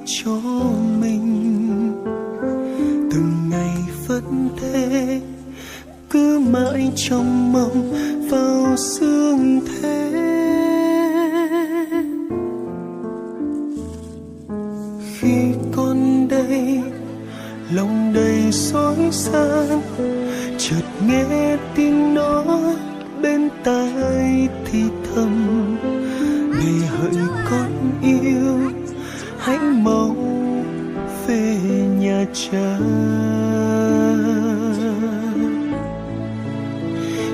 cho mình. Từng ngày vẫn thế, cứ mãi trong mộng vào sương thế. Khi con đây lòng đầy rối ren, chợt nghe tiếng nói bên tai thì thầm: này hỡi con yêu, hãy mau về nhà cha.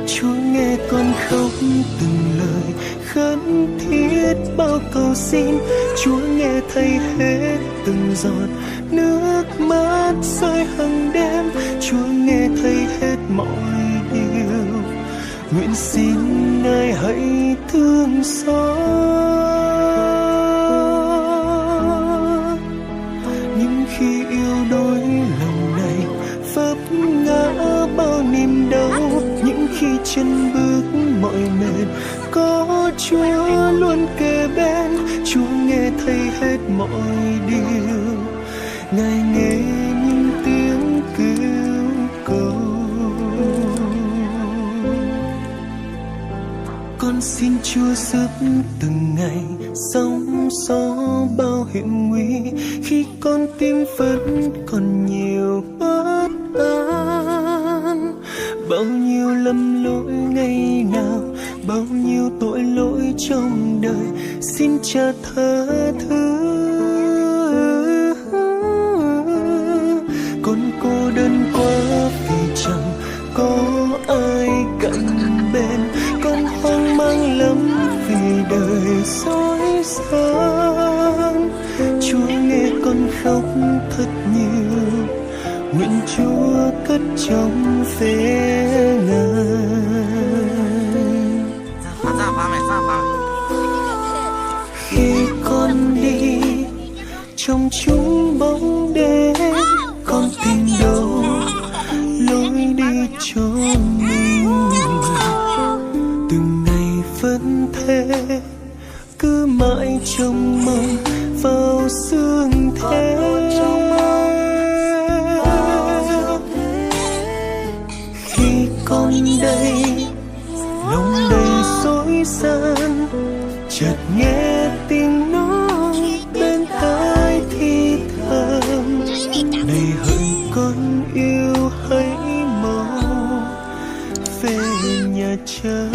Chúa nghe con khóc từng lời khấn thiết bao cầu xin. Chúa nghe thấy hết từng giọt nước mắt rơi hàng đêm. Chúa nghe thấy hết mọi điều. Nguyện xin Ngài hãy thương xót những khi yêu đôi lòng này vấp ngã bao niềm đau. Những khi chân bước mỏi mệt có Chúa luôn kề bên. Chúa nghe thấy hết mọi điều. Ngài nghe những tiếng kêu cầu. Con xin Chúa giúp từng ngày sóng gió bao hiểm nguy. Khi con tim vẫn còn nhiều bất an, bao nhiêu lầm lỗi ngày nào, bao nhiêu tội lỗi trong đời, xin Cha tha thứ. Con cô đơn quá vì chẳng có ai cạnh bên. Con hoang mang lắm vì đời rối ren. Chúa nghe con khóc thật nhiều. Nguyện Chúa cất trong phế Ngài. Khi con đi trong chúng bóng đêm, con tìm đâu lối đi cho mình. Từng ngày vẫn thế, cứ mãi trong mong vào sương thế. Khi con đây lòng đầy rối ren, chợt nghe tiếng nói bên tai thì thầm: này hỡi con yêu, hãy mau về nhà cha.